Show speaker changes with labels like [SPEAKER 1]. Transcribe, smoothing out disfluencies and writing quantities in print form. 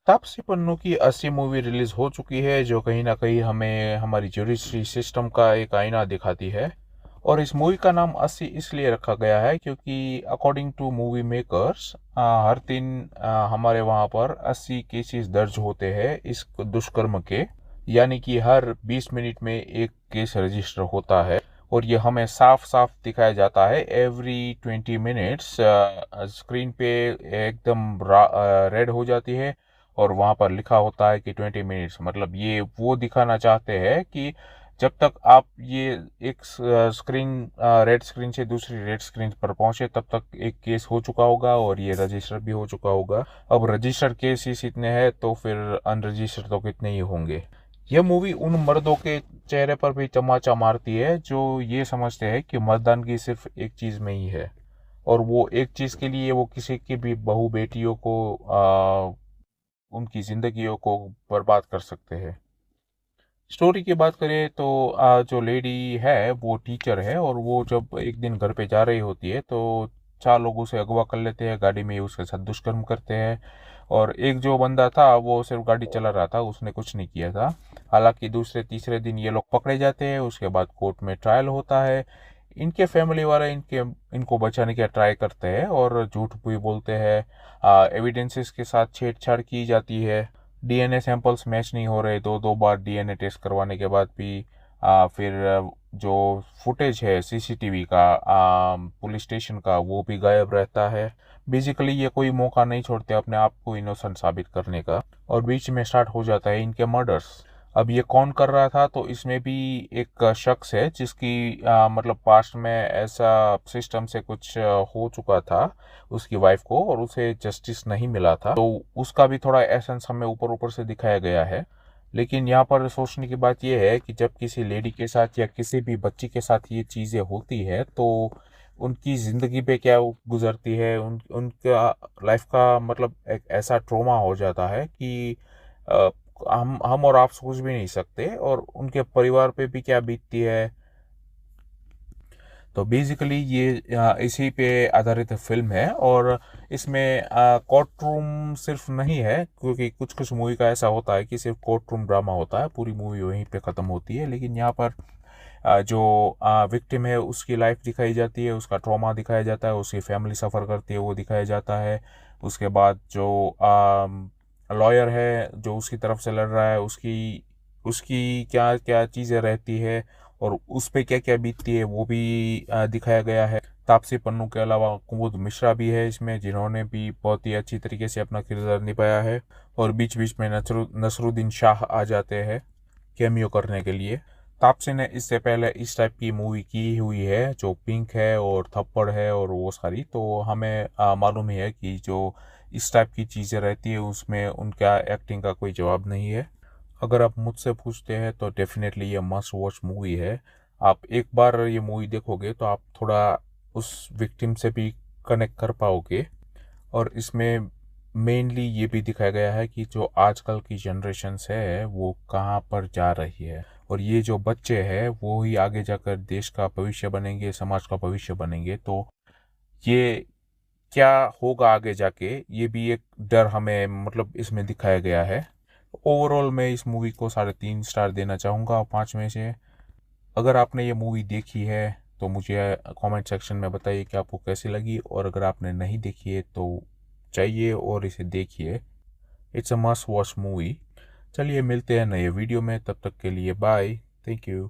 [SPEAKER 1] तापसी पन्नू की 80 movie release हो चुकी है, जो कहीं ना कहीं हमें हमारी जुडिशरी सिस्टम का एक आईना दिखाती है। और इस मूवी का नाम 80 इसलिए रखा गया है क्योंकि अकॉर्डिंग टू मूवी मेकर्स हर दिन हमारे वहाँ पर 80 केसेस दर्ज होते हैं इस दुष्कर्म के। यानी कि हर 20 मिनट में एक केस रजिस्टर होता है। और ये हमें साफ साफ दिखाया जाता है एवरी 20 मिनट्स। स्क्रीन पे एकदम रेड हो जाती है और वहाँ पर लिखा होता है कि 20 मिनट्स। मतलब ये वो दिखाना चाहते हैं कि जब तक आप ये एक स्क्रीन रेड स्क्रीन से दूसरी रेड स्क्रीन पर पहुंचे तब तक एक केस हो चुका होगा और ये रजिस्टर भी हो चुका होगा। अब रजिस्टर केसेस इतने हैं तो फिर अनरजिस्टर्ड तो कितने ही होंगे। यह मूवी उन मर्दों के चेहरे पर भी तमाचा मारती है जो ये समझते हैं कि मर्दानगी सिर्फ एक चीज में ही है, और वो एक चीज के लिए वो किसी की भी बहू बेटियों को उनकी जिंदगियों को बर्बाद कर सकते हैं। स्टोरी की बात करें तो जो लेडी है वो टीचर है, और वो जब एक दिन घर पे जा रही होती है तो चार लोग उसे अगवा कर लेते हैं, गाड़ी में उसके साथ दुष्कर्म करते हैं। और एक जो बंदा था वो सिर्फ गाड़ी चला रहा था, उसने कुछ नहीं किया था। हालांकि दूसरे तीसरे दिन ये लोग पकड़े जाते हैं, उसके बाद कोर्ट में ट्रायल होता है। इनके फैमिली वाले इनको बचाने का ट्राई करते हैं और झूठ भी बोलते हैं। एविडेंसेस के साथ छेड़छाड़ की जाती है। डीएनए सैंपल्स मैच नहीं हो रहे, दो दो बार डीएनए टेस्ट करवाने के बाद भी फिर जो फुटेज है सीसीटीवी का पुलिस स्टेशन का वो भी गायब रहता है। बेसिकली ये कोई मौका नहीं छोड़ते अपने आप को इनोसेंट साबित करने का, और बीच में स्टार्ट हो जाता है इनके मर्डर्स। अब ये कौन कर रहा था, तो इसमें भी एक शख्स है जिसकी मतलब पास्ट में ऐसा सिस्टम से कुछ हो चुका था उसकी वाइफ को, और उसे जस्टिस नहीं मिला था, तो उसका भी थोड़ा एसेंस हमें ऊपर ऊपर से दिखाया गया है। लेकिन यहाँ पर सोचने की बात यह है कि जब किसी लेडी के साथ या किसी भी बच्ची के साथ ये चीज़ें होती है तो उनकी ज़िंदगी पे क्या गुजरती है, उनका लाइफ का मतलब एक ऐसा ट्रॉमा हो जाता है कि अ, हम और आप सोच भी नहीं सकते, और उनके परिवार पे भी क्या बीतती है। तो बेसिकली ये इसी पे आधारित फिल्म है। और इसमें कोर्ट रूम सिर्फ नहीं है, क्योंकि कुछ कुछ मूवी का ऐसा होता है कि सिर्फ कोर्ट रूम ड्रामा होता है, पूरी मूवी वहीं पे ख़त्म होती है। लेकिन यहाँ पर जो विक्टिम है उसकी लाइफ दिखाई जाती है, उसका ट्रॉमा दिखाया जाता है, उसकी फैमिली सफ़र करती है वो दिखाया जाता है। उसके बाद जो लॉयर है जो उसकी तरफ से लड़ रहा है उसकी उसकी क्या क्या चीज़ें रहती है और उस पे क्या क्या बीतती है वो भी दिखाया गया है। तापसी पन्नू के अलावा कुमुद मिश्रा भी है इसमें, जिन्होंने भी बहुत ही अच्छी तरीके से अपना किरदार निभाया है। और बीच बीच में नसरुद्दीन शाह आ जाते हैं कैमियो करने के लिए। तापसी ने इससे पहले इस टाइप की मूवी की हुई है जो पिंक है और थप्पड़ है और वो सारी, तो हमें मालूम ही है कि जो इस टाइप की चीज़ें रहती है उसमें उनका एक्टिंग का कोई जवाब नहीं है। अगर आप मुझसे पूछते हैं तो डेफिनेटली ये मस्ट वॉच मूवी है। आप एक बार ये मूवी देखोगे तो आप थोड़ा उस विक्टिम से भी कनेक्ट कर पाओगे। और इसमें मेनली ये भी दिखाया गया है कि जो आजकल की जनरेशन्स है वो कहाँ पर जा रही है, और ये जो बच्चे हैं वो ही आगे जाकर देश का भविष्य बनेंगे, समाज का भविष्य बनेंगे। तो ये क्या होगा आगे जाके, ये भी एक डर हमें मतलब इसमें दिखाया गया है। ओवरऑल मैं इस मूवी को 3.5 स्टार देना चाहूँगा 5 में से। अगर आपने ये मूवी देखी है तो मुझे कमेंट सेक्शन में बताइए कि आपको कैसी लगी, और अगर आपने नहीं देखी है तो चाहिए और इसे देखिए। It's a must watch movie. चलिए मिलते हैं नए वीडियो में, तब तक के लिए बाय। Thank you.